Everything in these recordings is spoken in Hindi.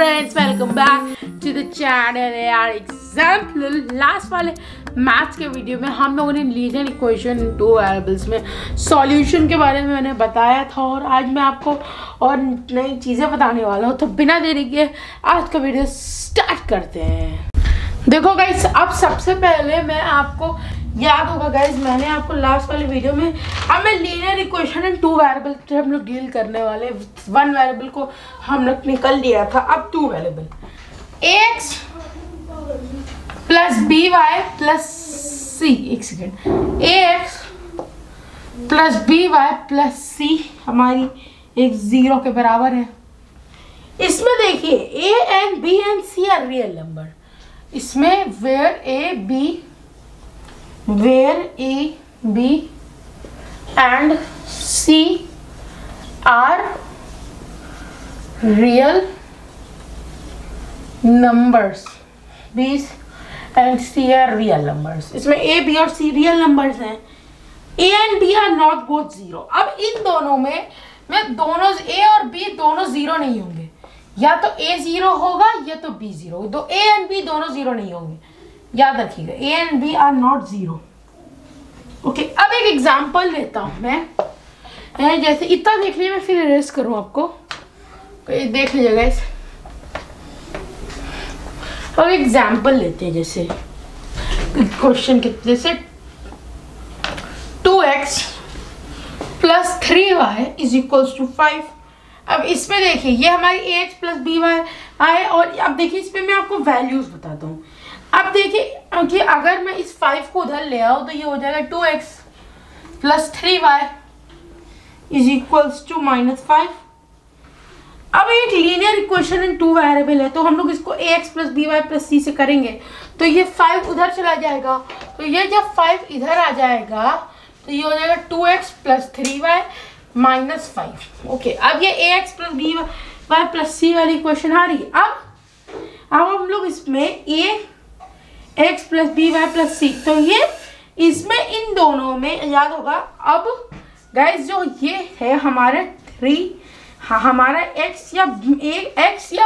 Friends, welcome back to the channel. यार एग्जाम्पल लास्ट वाले मैथ्स के वीडियो में हम लोगों ने linear equation in two variables में सॉल्यूशन के बारे में मैंने बताया था और आज मैं आपको और नई चीज़ें बताने वाला हूँ। तो बिना देरी के आज का वीडियो स्टार्ट करते हैं। देखो गाइस, अब सबसे पहले मैं आपको याद होगा गाइस, मैंने आपको लास्ट वाले वीडियो में हमें linear equation in two variable से हम लोग डील करने वाले। वन वेरिएबल को हम लोग निकल लिया था, अब two variable ax plus B Y plus c, एक second, ax plus B Y plus c हमारी एक जीरो के बराबर है। इसमें देखिए a and b and c are real number. इसमें where a b and c are real numbers, b and c are real numbers। इसमें a b और c रियल नंबर्स हैं। a and b are not both zero। अब इन दोनों में दोनों a और b दोनों जीरो नहीं होंगे, या तो a जीरो होगा या तो b जीरो होगा। तो a and b दोनों जीरो नहीं होंगे, याद रखिएगा, a and b are not zero. Okay, अब एक एग्जांपल लेता हूं मैं, जैसे इतना देख लीजिए, मैं फिर इरेज करूं आपको, देख लीजिएगा इस। अब एग्जांपल लेते हैं, जैसे क्वेश्चन के जैसे 2x plus 3y is equals to 5। अब इसमें देखिए ये हमारी ax प्लस बी वाई आए, और अब देखिए इसमें मैं आपको वैल्यूज बताता हूँ। अब देखिए कि अगर मैं इस 5 को उधर ले आऊँ तो ये हो जाएगा 2x plus 3y is equals to -5। अब एक linear equation in two variable है, तो हम लोग इसको ax plus B Y plus c से करेंगे तो ये 5 उधर चला जाएगा। तो ये जब 5 इधर आ जाएगा तो ये हो जाएगा 2x प्लस 3y -5। ओके, अब ये ax plus B Y plus c वाली इक्वेशन आ रही है। अब हम लोग इसमें ax plus B Y plus c, तो ये इसमें इन दोनों में याद होगा। अब गाइस जो ये है हमारे 3, हमारा x या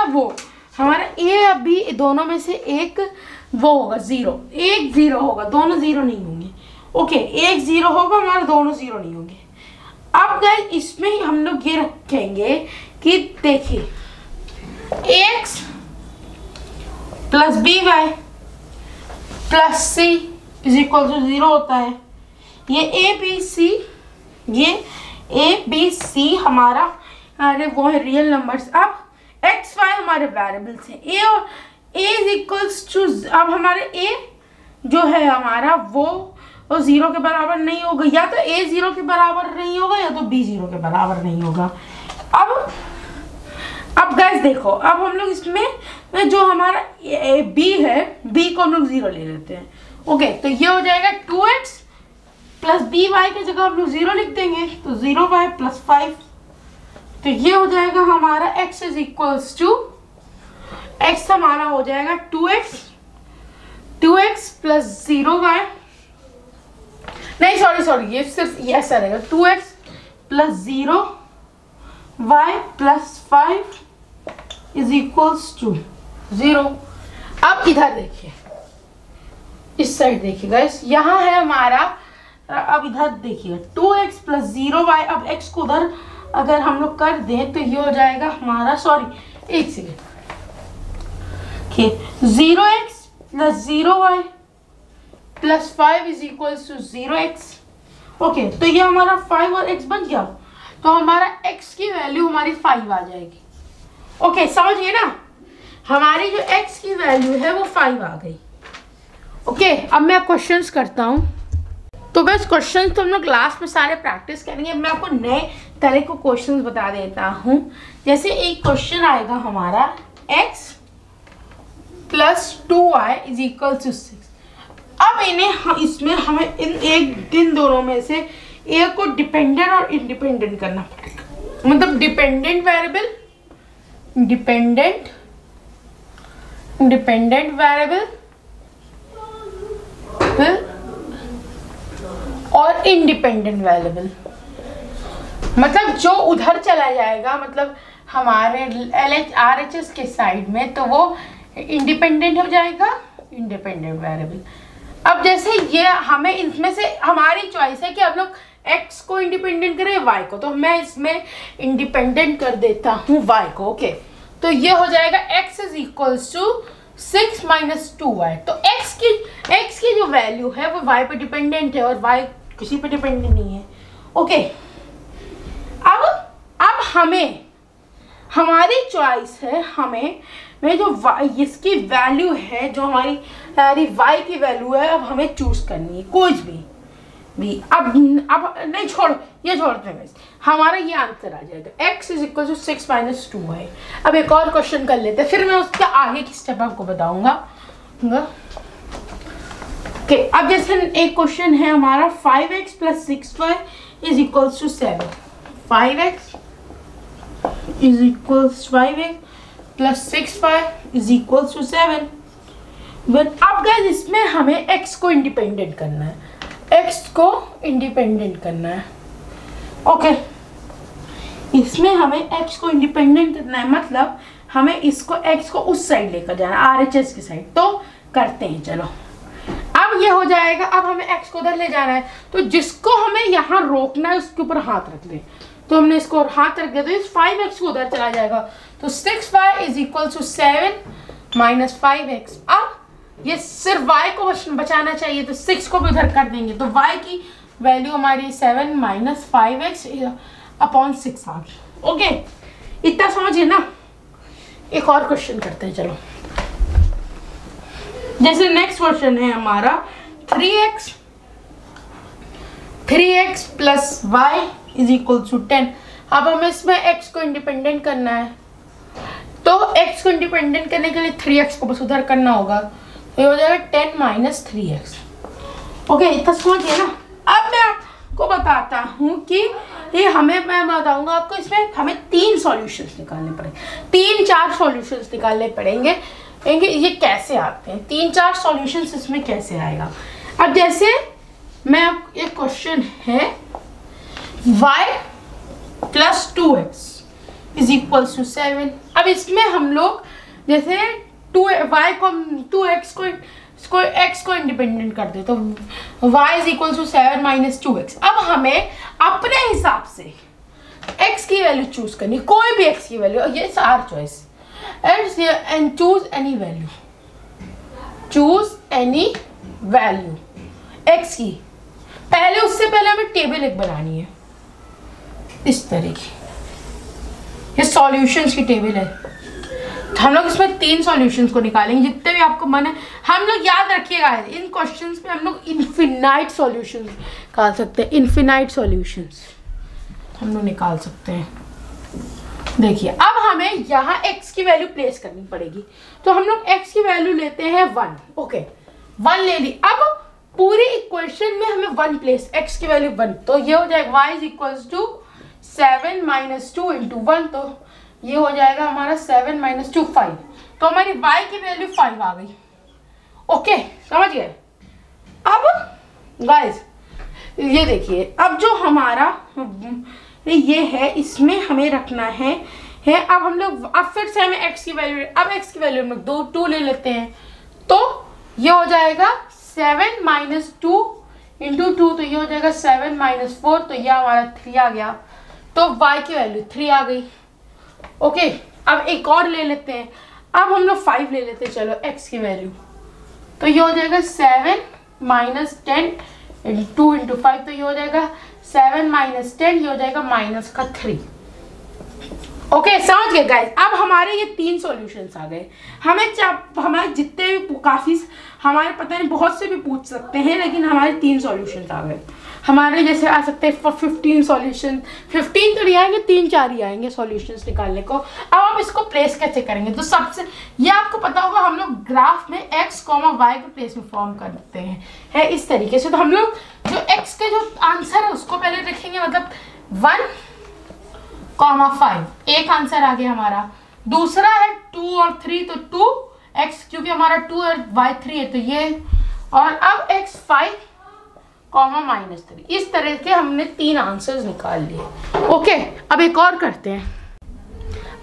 वो हमारा a या b दोनों में से एक वो होगा जीरो, एक जीरो होगा, दोनों जीरो नहीं होंगे। ओके, एक जीरो होगा, हमारे दोनों जीरो नहीं होंगे। अब गाइस इसमें हम लोग ये रखेंगे कि देखिए ax plus B Y plus C is equal to 0 होता है। ये ए बी सी हमारा अरे वो है रियल नंबर्स। अब एक्स वाई हमारे वेरिएबल्स हैं। ए और ए इज इक्वल्स टू, अब हमारे ए जो है हमारा वो 0 के बराबर नहीं होगा, या तो ए 0 के बराबर नहीं होगा या तो बी 0 के बराबर नहीं होगा। अब गाइस देखो, अब हम लोग इसमें जो हमारा बी है, बी को हम लोग 0 ले लेते हैं। ओके, तो ये हो जाएगा 2x प्लस बी वाई की जगह हम लोग 0 लिख देंगे, तो 0y प्लस 5। तो ये हो जाएगा हमारा x is equals to, x हमारा हो जाएगा 2x प्लस 0y, नहीं सॉरी, ये सिर्फ ये ऐसा रहेगा, 2x plus 0y plus 5 is equals to 0। अब इधर देखिए, इस साइड देखिए गाइस, यहाँ है हमारा, अब इधर देखिए 2x प्लस 0y। अब x को उधर अगर हम लोग कर दें तो ये हो जाएगा हमारा, सॉरी एक second, 0x plus 0y plus 5 is equals to 0x। Okay, तो ये हमारा 5 और x बन गया, तो हमारा x की वैल्यू हमारी 5 आ जाएगी। ओके, समझ गए ना, हमारी जो x की वैल्यू है वो 5 आ गई। ओके, अब मैं क्वेश्चंस करता हूँ। तो बस क्वेश्चंस तो हम लोग लास्ट में सारे प्रैक्टिस करेंगे। मैं आपको नए तरह को क्वेश्चंस बता देता हूँ। जैसे एक क्वेश्चन आएगा हमारा x plus 2y is equal to 6। अब इसमें हमें इन दोनों में से एक को डिपेंडेंट और इंडिपेंडेंट करना पड़ेगा। मतलब डिपेंडेंट वेरिएबल, डिपेंडेंट वेरिएबल और इंडिपेंडेंट वेरिएबल, मतलब जो उधर चला जाएगा, मतलब हमारे RHS के साइड में, तो वो इंडिपेंडेंट हो जाएगा, इंडिपेंडेंट वेरिएबल। अब जैसे ये हमें इनमें से हमारी चॉइस है कि हम लोग x को इंडिपेंडेंट करें y को, तो मैं इसमें इंडिपेंडेंट कर देता हूँ y को। ओके, तो ये हो जाएगा x is equals to 6 minus 2y। तो x की जो वैल्यू है वो y पे डिपेंडेंट है और y किसी पे डिपेंडेंट नहीं है। ओके, अब हमें हमारी चॉइस है, हमें जो इसकी वैल्यू है, जो हमारी y की वैल्यू है, अब हमें चूज करनी है कोई भी। अब नहीं छोड़ो, ये छोड़ते हैं, हमारा ये आंसर आ जाएगा x is equal to 6 minus 2y। अब एक और क्वेश्चन कर लेते हैं, फिर मैं उसका आगे की स्टेप आपको बताऊंगा। ओके, अब जैसे एक क्वेश्चन है हमारा 5x plus 6y is equals to 7। 5x is equals 5x plus 6y is equals to 7। But अब गाइस इसमें हमें x को इंडिपेंडेंट करना है, x को इंडिपेंडेंट करना है। ओके, इसमें हमें x को इंडिपेंडेंट करना है, मतलब हमें इसको x को उस साइड लेकर जाना है, RHS की साइड। तो करते हैं, चलो। अब ये हो जाएगा, अब हमें x को उधर ले जाना है, तो जिसको हमें यहाँ रोकना है उसके ऊपर हाथ रख दें। तो हमने इसको हाथ रख दिया, तो इस 5x को उधर चला जाएगा, तो 6y is equal to 7 minus 5x। अब ये सिर्फ y को बचाना चाहिए, तो 6 को भी उधर कर देंगे, तो y की वैल्यू हमारी 7 माइनस 5x अपॉन 6 आ गई। ओके, इतना समझिए ना। एक और क्वेश्चन करते हैं, चलो। जैसे नेक्स्ट क्वेश्चन है हमारा 3x plus y is equal to 10। अब हमें इसमें x को इंडिपेंडेंट करना है, तो x को इंडिपेंडेंट करने के लिए 3x को बस उधर करना होगा, तो ये हो जाएगा 10 माइनस 3x। ओके, इतना समझिए ना। अब मैं आपको बताता हूँ कि ये मैं बताऊंगा आपको, इसमें हमें 3 सॉल्यूशंस निकालने पड़ेंगे, 3-4 सॉल्यूशंस निकालने पड़ेंगे। ये कैसे आते हैं, 3-4 सॉल्यूशंस इसमें कैसे आएगा। अब जैसे मैं एक क्वेश्चन है y plus 2x is equals to 7। अब इसमें हम लोग जैसे x को इंडिपेंडेंट कर दे, तो y is equal to 7 minus 2x। अब हमें अपने हिसाब से x की वैल्यू चूज करनी, कोई भी x की वैल्यू, ये our choice, and choose any value, choose any value x की। पहले उससे पहले हमें टेबल एक बनानी है इस तरीके, ये सॉल्यूशंस की टेबल है। तो हम लोग इसमें 3 सॉल्यूशंस को निकालेंगे, जितने भी आपको मन है। हम लोग याद रखिएगा, इन क्वेश्चंस में हम लोग इनफिनाइट सॉल्यूशंस निकाल सकते हैं, इनफिनाइट सॉल्यूशंस हम लोग निकाल सकते हैं। देखिए, अब हमें यहाँ x की वैल्यू प्लेस करनी पड़ेगी, तो हम लोग x की वैल्यू लेते हैं 1। ओके, 1 ले ली। अब पूरी इक्वेशन में हमें 1 प्लेस, x की वैल्यू 1, तो ये हो जाएगा y is equals to 7 minus 2 into 1, तो ये हो जाएगा हमारा 7 माइनस 2 5। तो हमारी y की वैल्यू 5 आ गई। ओके, समझ गए। अब गाइस ये देखिए, अब जो हमारा ये है, इसमें हमें रखना है अब हम लोग, अब फिर से हमें x की वैल्यू, अब x की वैल्यू हम लोग 2 ले लेते हैं, तो ये हो जाएगा 7 माइनस 2 इंटू 2, तो ये हो जाएगा 7 माइनस 4, तो ये हमारा 3 आ गया, तो y की वैल्यू 3 आ गई। ओके, अब एक और ले लेते हैं, अब हम लोग 5 ले लेते हैं, चलो x की वैल्यू, तो ये हो जाएगा 7 माइनस 10 2 इंटू 5, तो ये हो जाएगा 7 माइनस 10, ये हो जाएगा माइनस का 3। ओके, समझ गए गाइस। अब हमारे ये 3 सॉल्यूशंस आ गए। हमारे जितने भी काफ़ी हमारे पता नहीं बहुत से भी पूछ सकते हैं, लेकिन हमारे 3 सॉल्यूशंस आ गए। हमारे जैसे आ सकते हैं 15 सॉल्यूशन, 15 तो नहीं आएंगे, 3-4 ही आएंगे सॉल्यूशंस निकालने को। अब हम इसको प्लेस कैसे करेंगे, तो सबसे ये आपको पता होगा, हम लोग ग्राफ में x, y को प्लेस में फॉर्म करते हैं इस तरीके से। तो हम लोग जो x का जो आंसर है उसको पहले रखेंगे, मतलब 1, 5, एक आंसर आ गया हमारा। दूसरा है 2 और 3, तो 2x, क्योंकि हमारा 2 और y 3 है, तो ये, और अब x 5, माइनस 3। इस तरह के हमने 3 आंसर्स निकाल लिए। ओके, अब एक और करते हैं।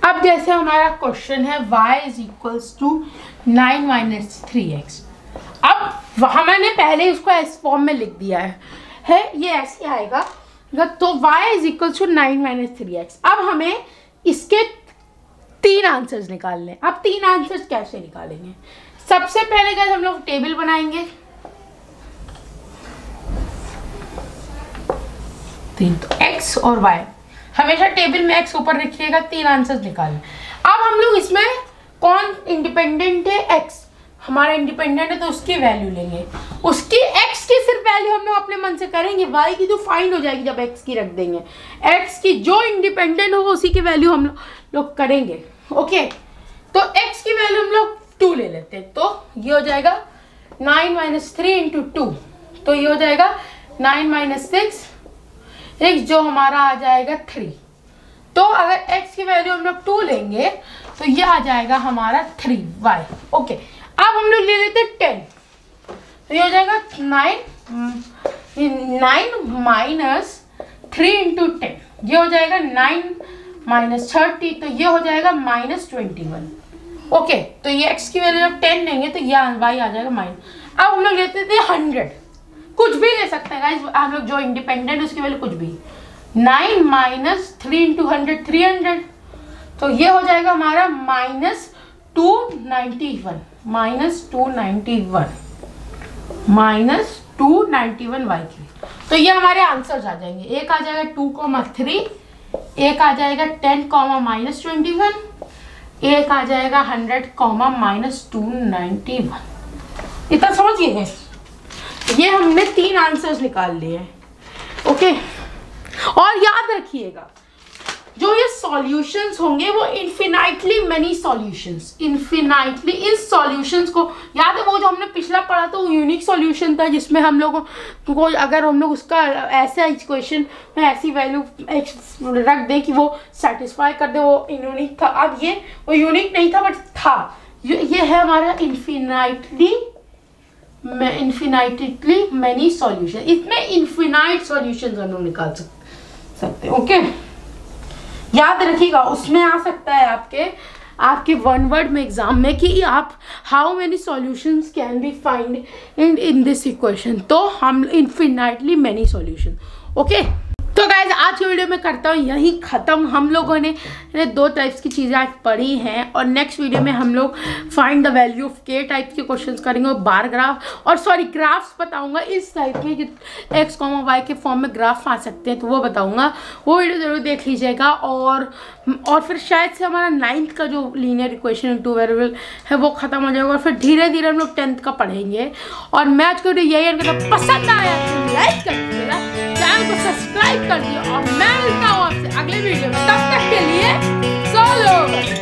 अब जैसे हमारा क्वेश्चन है y is equals to 9 minus 3x। अब मैंने पहले उसको इस फॉर्म में लिख दिया है ये ऐसे आएगा। तो y is equals to 9 minus 3x। अब हमें इसके 3 आंसर्स निकालने। अब 3 आंसर्स कैसे निकालेंगे? सबसे पहले गाइस हम लोग टेबल बनाएंगे। 3 तो x और y, हमेशा टेबल में x ऊपर रखिएगा। 3 आंसर्स निकालें। अब हम लोग इसमें कौन इंडिपेंडेंट है? x हमारा इंडिपेंडेंट है तो उसकी वैल्यू लेंगे। उसकी x की सिर्फ वैल्यू हम लोग अपने मन से करेंगे, y की तो फाइंड हो जाएगी जब x की रख देंगे। x की जो इंडिपेंडेंट होगा उसी की वैल्यू हम लोग करेंगे। ओके, तो x की वैल्यू हम लोग 2 ले लेते हैं। तो ये हो जाएगा 9 माइनस 3 इंटू 2, तो ये हो जाएगा 9 माइनस 6 जो हमारा आ जाएगा 3। तो अगर x की वैल्यू हम लोग 2 लेंगे तो ये आ जाएगा हमारा 3y। ओके, अब हम लोग ले लेते हैं 10, तो ये हो जाएगा 9 माइनस 3 इंटू 10, ये हो जाएगा 9 माइनस 30, तो ये हो जाएगा माइनस 21। ओके, तो ये x की वैल्यू जब 10 लेंगे तो ये y आ जाएगा माइनस। अब हम लोग लेते थे 100, कुछ भी ले सकते हैं गाइस, हम लोग जो इंडिपेंडेंट उसकी वैल्यू कुछ भी। 9 माइनस 3 इंटू 100 300, तो ये हो जाएगा हमारा माइनस 291 y की। तो ये हमारे आंसर्स आ जाएंगे। एक आ जाएगा 2,3, एक आ जाएगा 10, माइनस 21, एक आ जाएगा 100, माइनस 291। इतना समझ गए? ये हमने 3 आंसर्स निकाल लिए हैं। ओके, और याद रखिएगा जो ये सॉल्यूशंस होंगे वो इन्फिनाइटली मेनी सॉल्यूशंस, इन्फिनाइटली इस सॉल्यूशंस को याद है वो जो हमने पिछला पढ़ा था, वो यूनिक सॉल्यूशन था जिसमें हम लोगों को अगर हम लोग उसका ऐसा इक्वेशन में ऐसी वैल्यू रख दें कि वो सेटिस्फाई कर दे, वो यूनिक था। अब ये वो यूनिक नहीं था बट था। ये है हमारा इन्फिनाइटली मेनी सॉल्यूशन। इसमें इन्फिनाइट सॉल्यूशंस हम लोग निकाल सकते हैं। ओके, याद रखिएगा उसमें आ सकता है आपके 1 वर्ड में एग्जाम में कि आप how many solutions can be find in this equation. तो हम इन्फिनाइटली मेनी सॉल्यूशन। ओके, तो गाइज आज की वीडियो में करता हूँ यही ख़त्म। हम लोगों ने 2 टाइप्स की चीज़ें आज पढ़ी हैं और नेक्स्ट वीडियो में हम लोग फाइंड द वैल्यू ऑफ के टाइप के क्वेश्चंस करेंगे और बार ग्राफ और ग्राफ्स बताऊंगा इस टाइप के कि x, y के फॉर्म में ग्राफ आ सकते हैं, तो वो बताऊंगा। वो वीडियो ज़रूर देख लीजिएगा। और फिर शायद से हमारा 9th का जो लीनियर इक्वेशन इन 2 वेरिएबल है वो ख़त्म हो जाएगा और फिर धीरे धीरे हम लोग 10th का पढ़ेंगे। और मैं आज की वीडियो यही अगर पसंद आया तो लाइक कर दीजिएगा, चैनल को सब्सक्राइब कर दिया और मैं मिलता हूँ आपसे अगले वीडियो में। तब तक के लिए सोलो।